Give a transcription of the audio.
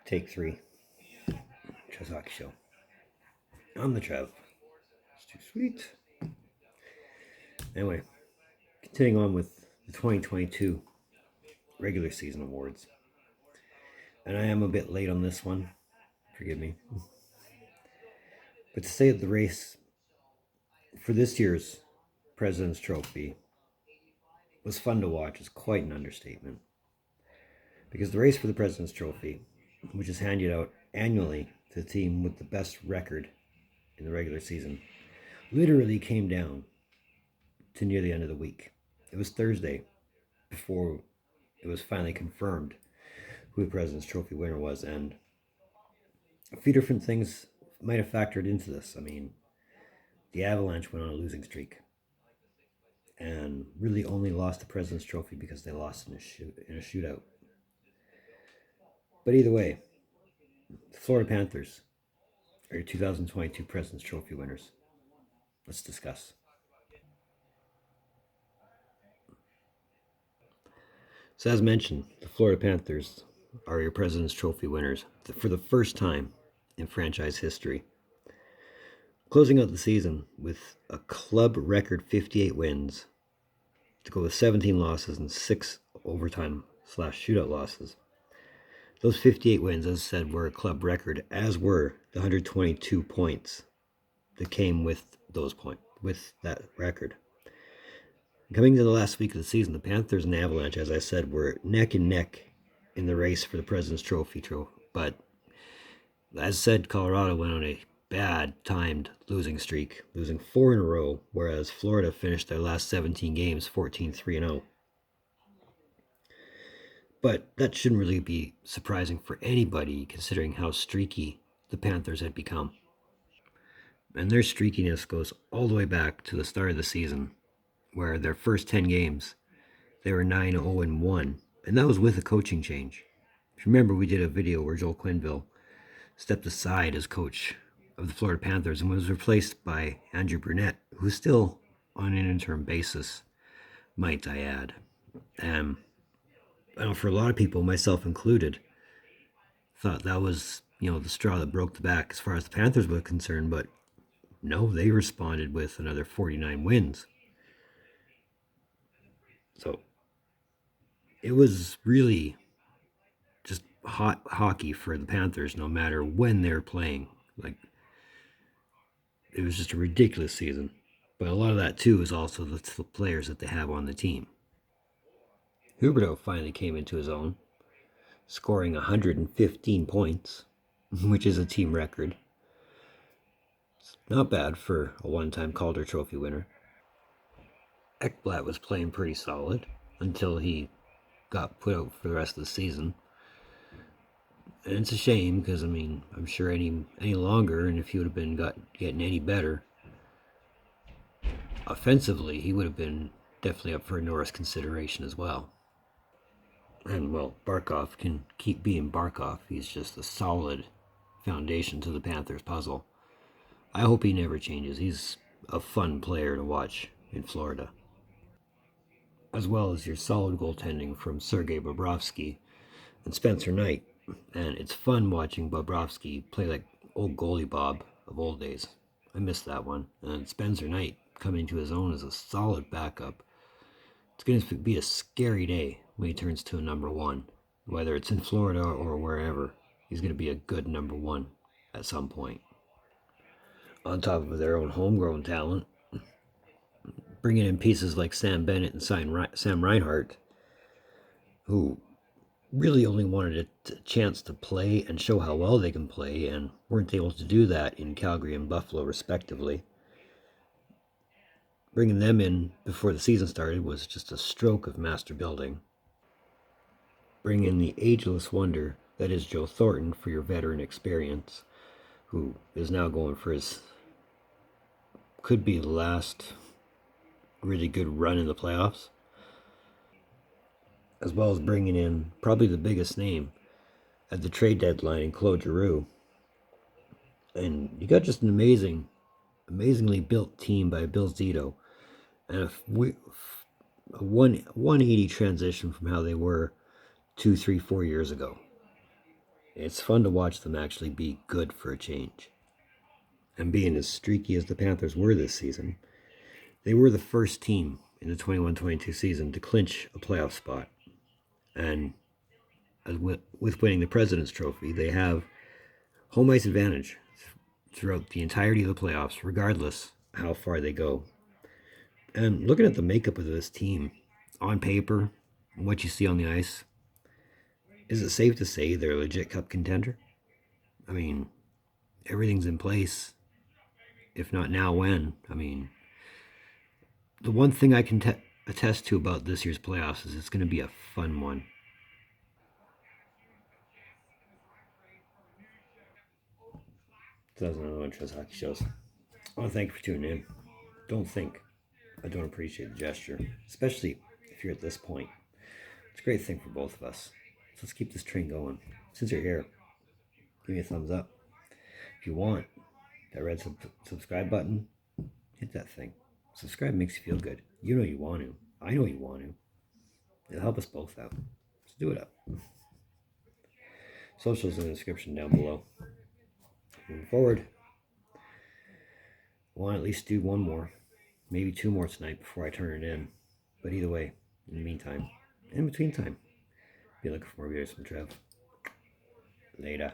Take 3. Trevs Hockey Show. I'm the Trev. It's too sweet. Anyway, continuing on with the 2022 regular season awards. And I am a bit late on this one. Forgive me. But to say that the race for this year's President's Trophy was fun to watch is quite an understatement. Because the race for the President's Trophy, which is handed out annually to the team with the best record in the regular season, literally came down to near the end of the week. It was Thursday before it was finally confirmed who the President's Trophy winner was, and a few different things might have factored into this. I mean, the Avalanche went on a losing streak and really only lost the President's Trophy because they lost in a shootout. But either way, the Florida Panthers are your 2022 President's Trophy winners. Let's discuss. So as mentioned, the Florida Panthers are your President's Trophy winners for the first time in franchise history. Closing out the season with a club record 58 wins to go with 17 losses and 6 overtime/shootout losses. Those 58 wins, as I said, were a club record, as were the 122 points that came with that record. Coming to the last week of the season, the Panthers and Avalanche, as I said, were neck and neck in the race for the President's Trophy. But as said, Colorado went on a bad timed losing streak, losing 4 in a row, whereas Florida finished their last 17 games 14-3-0. But that shouldn't really be surprising for anybody, considering how streaky the Panthers had become. And their streakiness goes all the way back to the start of the season, where their first 10 games, they were 9-0-1, and that was with a coaching change. If you remember, we did a video where Joel Quenneville stepped aside as coach of the Florida Panthers and was replaced by Andrew Brunette, who's still on an interim basis, might I add. I know for a lot of people, myself included, thought that was, the straw that broke the back as far as the Panthers were concerned, but no, they responded with another 49 wins. So it was really just hot hockey for the Panthers, no matter when they're playing. It was just a ridiculous season. But a lot of that, too, is also the players that they have on the team. Huberdeau finally came into his own, scoring 115 points, which is a team record. It's not bad for a one-time Calder Trophy winner. Ekblad was playing pretty solid until he got put out for the rest of the season. And it's a shame because, I'm sure any longer, and if he would have been getting any better offensively, he would have been definitely up for a Norris consideration as well. And, well, Barkov can keep being Barkov. He's just a solid foundation to the Panthers puzzle. I hope he never changes. He's a fun player to watch in Florida. As well as your solid goaltending from Sergei Bobrovsky and Spencer Knight. And it's fun watching Bobrovsky play like old goalie Bob of old days. I miss that one. And Spencer Knight coming to his own as a solid backup. It's going to be a scary day when he turns to a number one. Whether it's in Florida or wherever, he's going to be a good number one at some point. On top of their own homegrown talent, bringing in pieces like Sam Bennett and Sam Reinhart, who really only wanted a chance to play and show how well they can play and weren't able to do that in Calgary and Buffalo, respectively. Bringing them in before the season started was just a stroke of master building. Bring in the ageless wonder that is Joe Thornton for your veteran experience, who is now going for his could be the last really good run in the playoffs, as well as bringing in probably the biggest name at the trade deadline in Claude Giroux. And you got just an amazingly built team by Bill Zito, and a 180 transition from how they were 2, 3, 4 years ago. It's fun to watch them actually be good for a change. And being as streaky as the Panthers were this season, they were the first team in the 21-22 season to clinch a playoff spot. And with winning the President's Trophy, they have home ice advantage throughout the entirety of the playoffs, regardless how far they go. And looking at the makeup of this team, on paper, and what you see on the ice, is it safe to say they're a legit cup contender? I mean, everything's in place. If not now, when? I mean, the one thing I can attest to about this year's playoffs is it's going to be a fun one. So that's another one of Trevs Hockey Shows. I want to thank you for tuning in. Don't think I don't appreciate the gesture, especially if you're at this point. It's a great thing for both of us. So let's keep this train going. Since you're here, give me a thumbs up. If you want, that red subscribe button, hit that thing. Subscribe makes you feel good. You know you want to. I know you want to. It'll help us both out. So do it up. Socials in the description down below. Moving forward, I want to at least do one more, maybe two more tonight before I turn it in. But either way, in the meantime, in between time, be looking for more videos from Trev. Later.